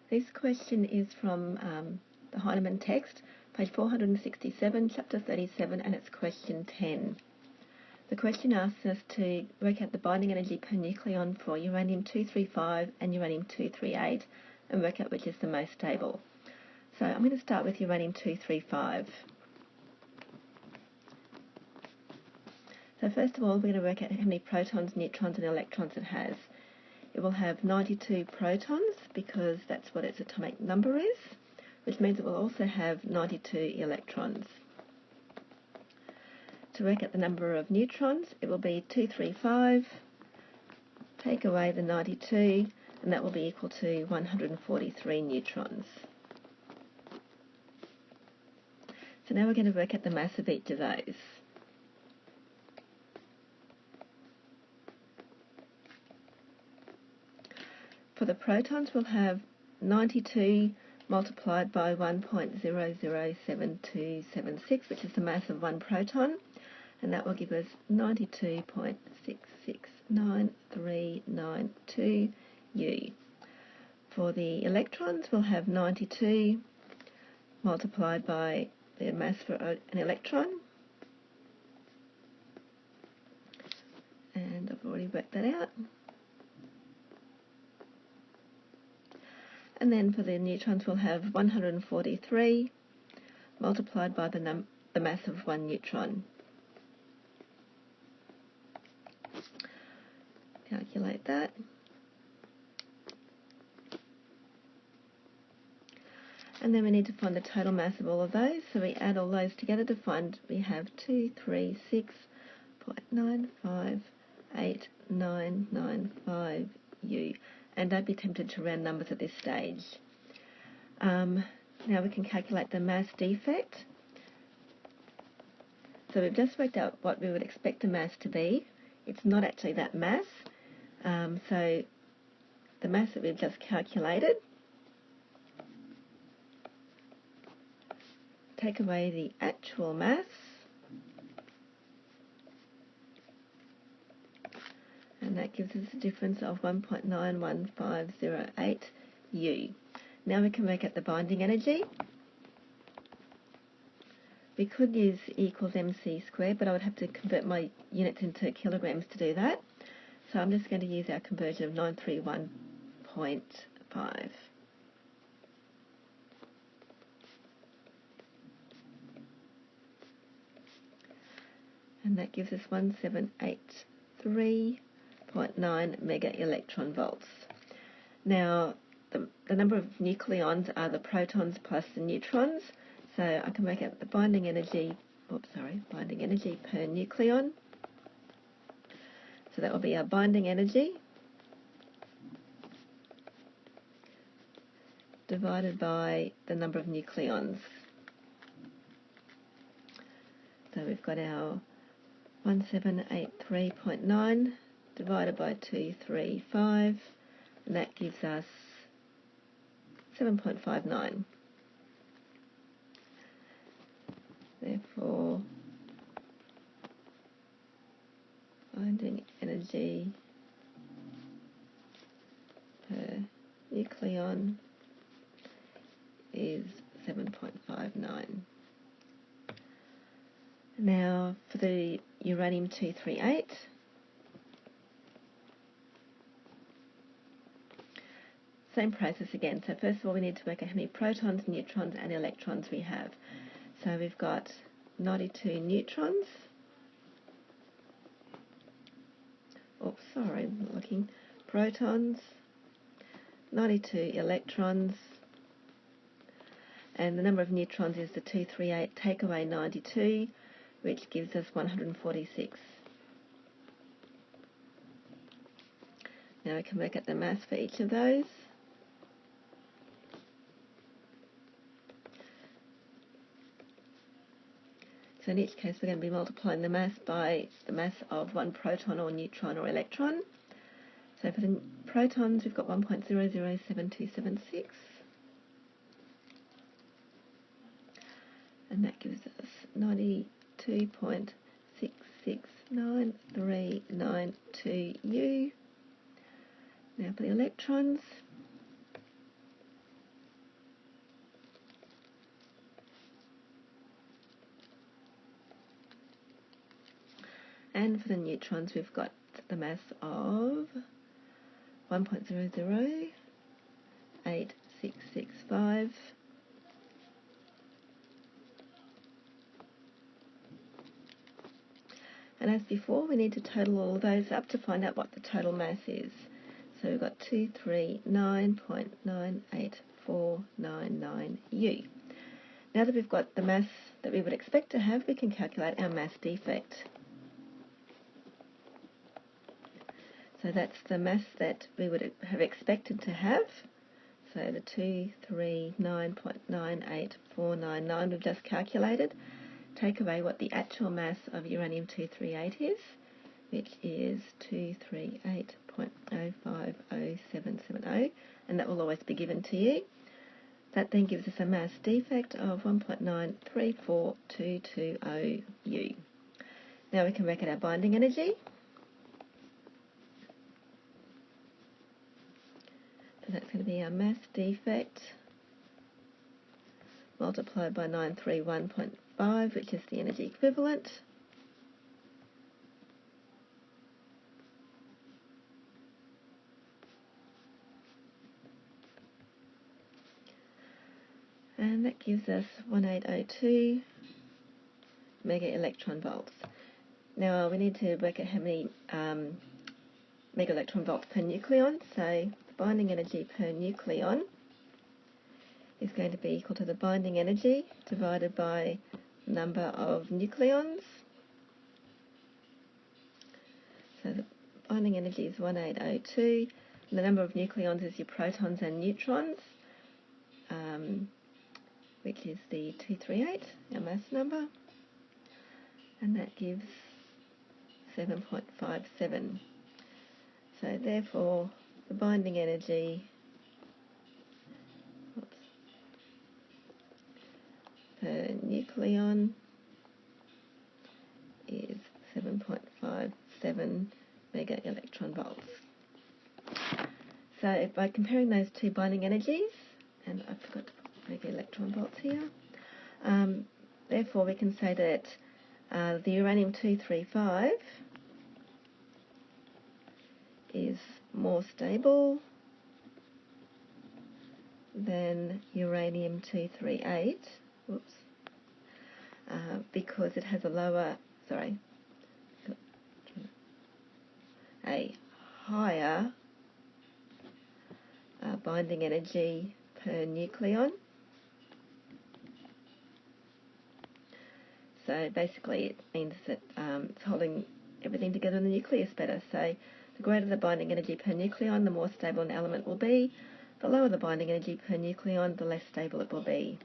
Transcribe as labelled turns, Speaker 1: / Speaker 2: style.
Speaker 1: This question is from the Heinemann text, page 467, chapter 37, and it's question 10. The question asks us to work out the binding energy per nucleon for uranium-235 and uranium-238 and work out which is the most stable. So I'm going to start with uranium-235. So first of all, we're going to work out how many protons, neutrons and electrons it has. It will have 92 protons because that's what its atomic number is, which means it will also have 92 electrons. To work out the number of neutrons, it will be 235, take away the 92, and that will be equal to 143 neutrons. So now we're going to work out the mass of each of those. For the protons, we'll have 92 multiplied by 1.007276, which is the mass of one proton, and that will give us 92.669392 U. For the electrons, we'll have 92 multiplied by the mass for an electron, and I've already worked that out. And then for the neutrons, we'll have 143 multiplied by the mass of one neutron. Calculate that. And then we need to find the total mass of all of those. So we add all those together to find we have 236.9589995 U. And don't be tempted to round numbers at this stage. Now we can calculate the mass defect. So we've just worked out what we would expect the mass to be. It's not actually that mass. So the mass that we've just calculated, take away the actual mass, and that gives us a difference of 1.91508 U. Now we can work out the binding energy. We could use E equals mc squared, but I would have to convert my units into kilograms to do that. So I'm just going to use our conversion of 931.5. And that gives us 1783.9 mega electron volts. Now, the number of nucleons are the protons plus the neutrons, so I can work out the binding energy per nucleon. So that will be our binding energy divided by the number of nucleons. So we've got our 1783.9 divided by 235, and that gives us 7.59. Therefore, binding energy per nucleon is 7.59. Now for the uranium-238, same process again. So first of all we need to work out how many protons, neutrons and electrons we have. So we've got 92 neutrons. Protons, 92 electrons, and the number of neutrons is the 238, take away 92, which gives us 146. Now we can work out the mass for each of those. So in each case we're going to be multiplying the mass by the mass of one proton or neutron or electron. So for the protons we've got 1.007276, and that gives us 92.669392 U. Now for the electrons, and for the neutrons we've got the mass of 1.008665, and as before we need to total all of those up to find out what the total mass is. So we've got 239.98499 U. Now that we've got the mass that we would expect to have, we can calculate our mass defect. So that's the mass that we would have expected to have. So the 239.98499 we've just calculated. Take away what the actual mass of uranium-238 is, which is 238.050770, and that will always be given to you. That then gives us a mass defect of 1.934220 U. Now we can work out our binding energy. So that's going to be our mass defect multiplied by 931.5, which is the energy equivalent. And that gives us 1802 mega electron volts. Now we need to work out how many mega electron volts per nucleon. So the binding energy per nucleon is going to be equal to the binding energy divided by number of nucleons. So the binding energy is 1802, and the number of nucleons is your protons and neutrons, which is the 238, our mass number, and that gives 7.57. So therefore the binding energy per nucleon is 7.57 mega electron volts. So by comparing those two binding energies, and I forgot to put mega electron volts here, therefore we can say that the uranium-235 is more stable than uranium-238, because it has a higher binding energy per nucleon. So basically it means that it's holding everything together in the nucleus better. So the greater the binding energy per nucleon, the more stable an element will be. The lower the binding energy per nucleon, the less stable it will be.